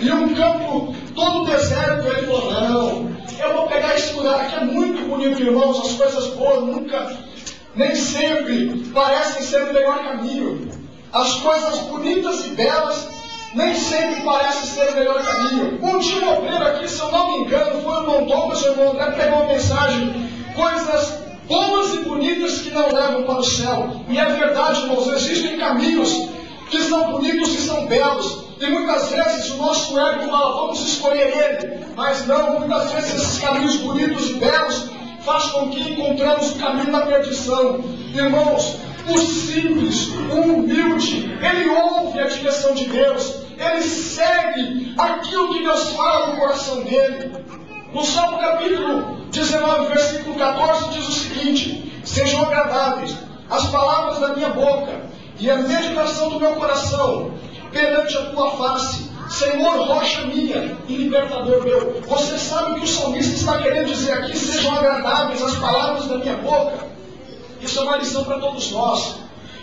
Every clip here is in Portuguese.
e um campo todo deserto. Ele falou, não, eu vou pegar esse lugar aqui, é muito bonito, irmãos, as coisas boas nem sempre parecem ser o melhor caminho. As coisas bonitas e belas nem sempre parecem ser o melhor caminho. Um dia um obreiro aqui, se eu não me engano, foi o irmão Douglas, o irmão André, pegou uma mensagem, coisas boas e bonitas que não levam para o céu. E é verdade, irmãos, existem caminhos que são bonitos e são belos. E muitas vezes o nosso ego fala, vamos escolher ele. Mas não, muitas vezes esses caminhos bonitos e belos faz com que encontramos o caminho da perdição. Irmãos, o simples, o humilde, ele ouve a direção de Deus, ele segue aquilo que Deus fala no coração dele. No Salmo capítulo 19, versículo 14, diz o seguinte: sejam agradáveis as palavras da minha boca e a meditação do meu coração perante a tua face, Senhor, rocha minha e libertador meu. Você sabe o que o salmista está querendo dizer aqui? Sejam agradáveis as palavras da minha boca. Isso é uma lição para todos nós.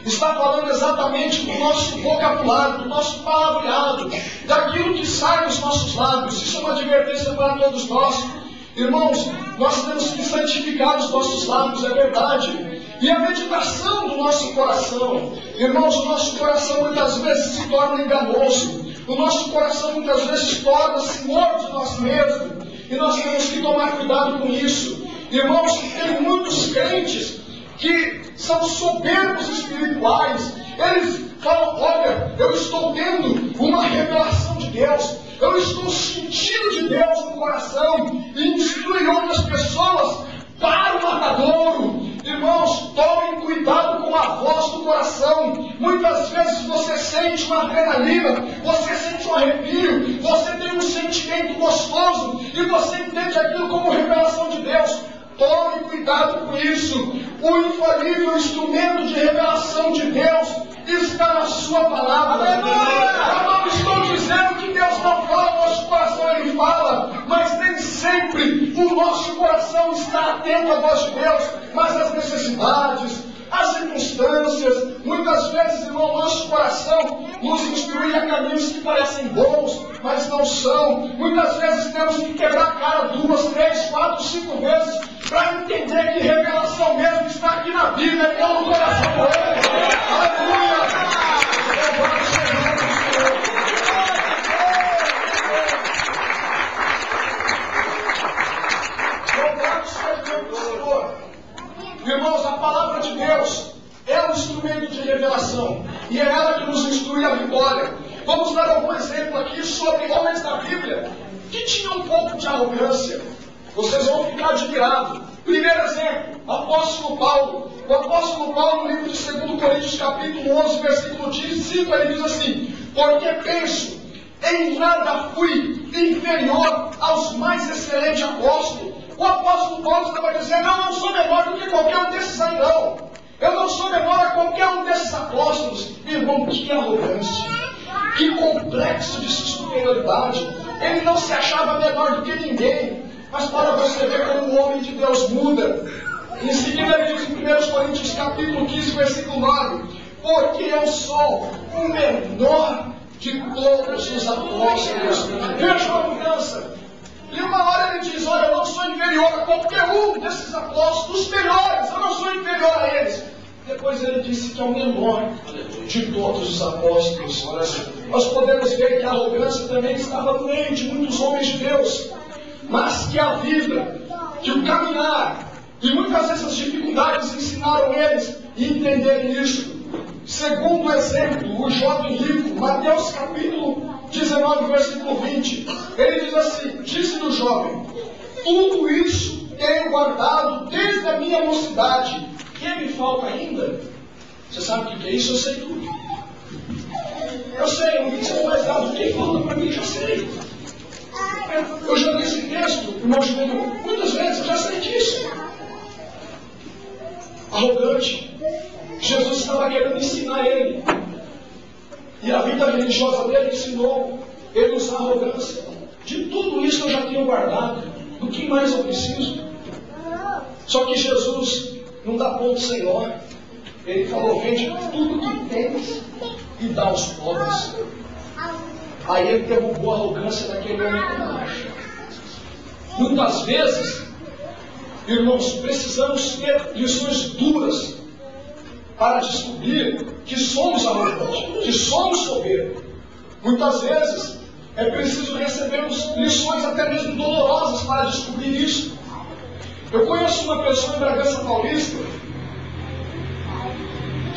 Está falando exatamente do nosso vocabulário, do nosso palavreado, daquilo que sai dos nossos lábios. Isso é uma advertência para todos nós. Irmãos, nós temos que santificar os nossos lábios, é verdade. E a meditação do nosso coração. Irmãos, o nosso coração muitas vezes se torna enganoso. O nosso coração muitas vezes torna-se senhor de nós mesmos. E nós temos que tomar cuidado com isso. Irmãos, tem muitos crentes que são soberbos espirituais. Eles falam, olha, eu estou tendo uma revelação de Deus, eu estou sentindo de Deus no coração, e instruem outras pessoas para o matadouro. Irmãos, tomem cuidado com a voz do coração. Muitas vezes você sente uma adrenalina, você sente um arrepio, você tem um sentimento gostoso, e você entende aquilo como revelação de Deus. Tome cuidado com isso. O infalível instrumento de revelação de Deus está na sua palavra. Eu não estou dizendo que Deus não fala no nosso coração, Ele fala, mas nem sempre o nosso coração está atento à voz de Deus. Mas as necessidades, as circunstâncias, muitas vezes, irmão, nosso coração nos instrui a caminhos que parecem bons, mas não são. Muitas vezes temos que quebrar a cara 2, 3, 4, 5 vezes para entender que revelação mesmo está aqui na Bíblia, e não no coração do homem. Aleluia! Louvado seja o Senhor. Irmãos, a palavra de Deus é um instrumento de revelação, e é ela que nos instrui a vitória. Vamos dar algum exemplo aqui sobre homens da Bíblia que tinham um pouco de arrogância. Vocês vão ficar admirados. Primeiro exemplo, apóstolo Paulo. O apóstolo Paulo, no livro de 2 Coríntios, capítulo 11, versículo 5, ele diz assim: porque penso, em nada fui inferior aos mais excelentes apóstolos. O apóstolo Paulo estava dizendo, eu não sou menor do que qualquer um desses aí, não. Eu não sou menor a qualquer um desses apóstolos. Irmão, que arrogância, que complexo de superioridade. Ele não se achava menor do que ninguém. Mas para você ver como o homem de Deus muda. Em seguida ele diz em 1 Coríntios capítulo 15, versículo 9: porque eu sou o menor de todos os apóstolos. Veja a mudança. E uma hora ele diz, olha, eu não sou inferior a qualquer um desses apóstolos, os melhores, eu não sou inferior a eles. Depois ele disse que é o menor de todos os apóstolos. Nós podemos ver que a arrogância também estava no meio de muitos homens de Deus. Mas que a vida, que o caminhar, e muitas vezes as dificuldades ensinaram eles a entenderem isso. Segundo exemplo, o jovem rico, Mateus capítulo 19, versículo 20, ele diz assim, disse do jovem, tudo isso tenho guardado desde a minha mocidade. O que me falta ainda? Você sabe o que é isso? Eu sei tudo. Eu sei, não precisa mais nada. O que falta para mim, já sei. Eu já li esse texto, irmão Júlio, muitas vezes, eu já sei disso. Arrogante. Jesus estava querendo ensinar ele. E a vida religiosa dele ensinou ele a usar arrogância. De tudo isso eu já tenho guardado. Do que mais eu preciso? Só que Jesus não dá ponto sem nó. Ele falou, vende tudo que tens e dá aos pobres. Aí ele derrubou a arrogância daquele homem com marcha. Muitas vezes, irmãos, precisamos ter lições duras para descobrir que somos arrogantes, que somos soberbos. Muitas vezes é preciso recebermos lições até mesmo dolorosas para descobrir isso. Eu conheço uma pessoa em Bragança Paulista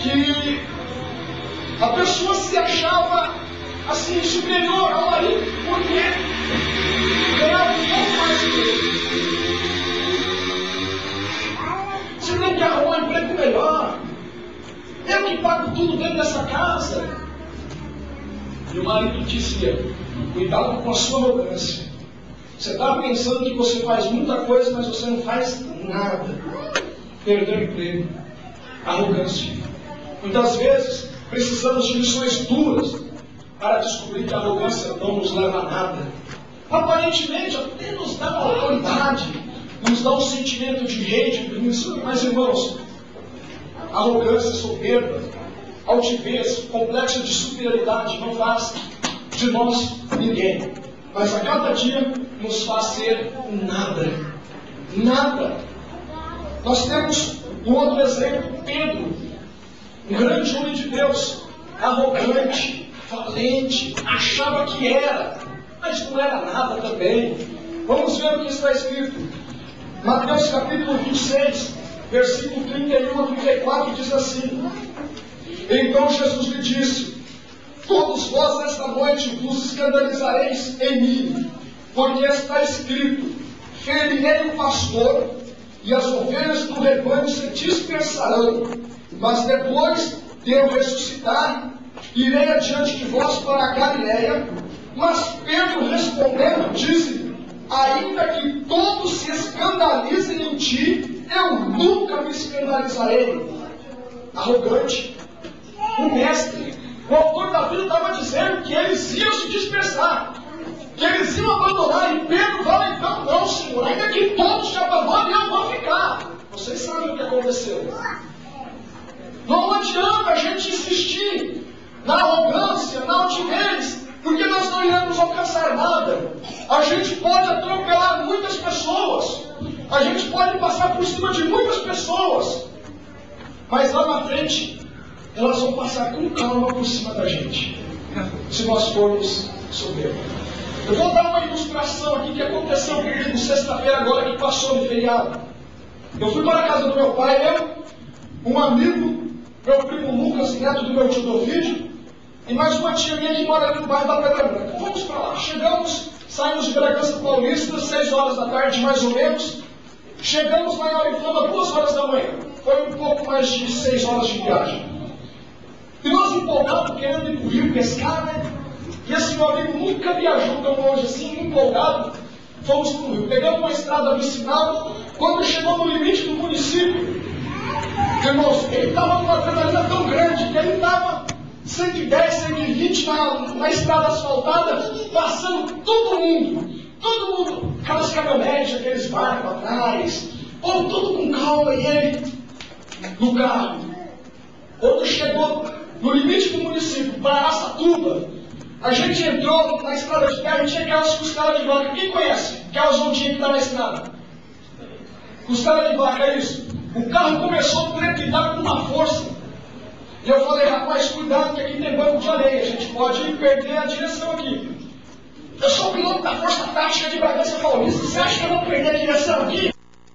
que a pessoa se achava assim superior ao marido porque ganhava um pouco mais que ele. Você tem que arrumar um emprego melhor. Eu que pago tudo dentro dessa casa. E o marido dizia: cuidado com a sua arrogância. Você está pensando que você faz muita coisa, mas você não faz nada. Perdeu o emprego. Arrogância. Muitas vezes precisamos de lições duras para descobrir que a arrogância não nos leva a nada. Aparentemente até nos dá uma autoridade, nos dá um sentimento de rei, de príncipe, mas irmãos, arrogância, soberba, altivez, complexo de superioridade não faz de nós ninguém, mas a cada dia nos faz ser nada. Nada. Nós temos um outro exemplo, Pedro, um grande homem de Deus, arrogante, valente, achava que era, mas não era nada também. Vamos ver o que está escrito. Mateus capítulo 26, versículo 31 a 34, diz assim: Então Jesus lhe disse: Todos vós nesta noite vos escandalizareis em mim, porque está escrito: Ferirei o pastor, e as ovelhas do rebanho se dispersarão. Mas depois de eu ressuscitar, irei adiante de vós para a Galiléia. Mas Pedro respondendo, disse: Ainda que todos se escandalizem em ti, eu nunca me escandalizarei. Arrogante. O mestre, o autor da vida, estava dizendo que eles iam se dispersar, que eles iam abandonar. E Pedro fala: então não, Senhor, ainda que todos te abandonem, eu vou ficar. Vocês sabem o que aconteceu. Não adianta a gente insistir na arrogância, na altivez, porque nós não iremos alcançar nada. A gente pode atropelar muitas pessoas, a gente pode passar por cima de muitas pessoas, mas lá na frente elas vão passar com calma por cima da gente, se nós formos soberbos. Eu vou dar uma ilustração aqui que aconteceu comigo sexta-feira agora que passou no feriado. Eu fui para a casa do meu pai, um amigo, meu primo Lucas, neto do meu tio Dovídio, e mais uma tia minha que mora ali no bairro da Pedra Branca. Vamos para lá. Chegamos, saímos de Bragança Paulista, 6 horas da tarde mais ou menos. Chegamos lá em Oriflama, 2 horas da manhã. Foi um pouco mais de 6 horas de viagem. E nós empolgados, querendo ir para o rio pescar, né? E esse meu amigo nunca viajou tão longe assim, empolgado. Fomos para o rio. Pegamos uma estrada vicinal. Quando chegou no limite do município, irmãos, ele estava numa adrenalina tão grande que ele estava 110, 120 na estrada asfaltada, passando todo mundo, aquelas caminhonetes, aqueles barcos atrás, ou tudo com calma, e ele no carro. Quando chegou no limite do município, para Araçatuba, a gente entrou na estrada de terra e tinha aquelas costeladas de vaca. Quem conhece? Aquelas ondinhas que dá na estrada. Costela de vaca, é isso. O carro começou a trepidar com uma força. E eu falei: rapaz, cuidado que aqui tem banco de areia, a gente pode perder a direção aqui. Eu sou o piloto da Força Tática de Bragança Paulista, você acha que eu vou perder a direção aqui?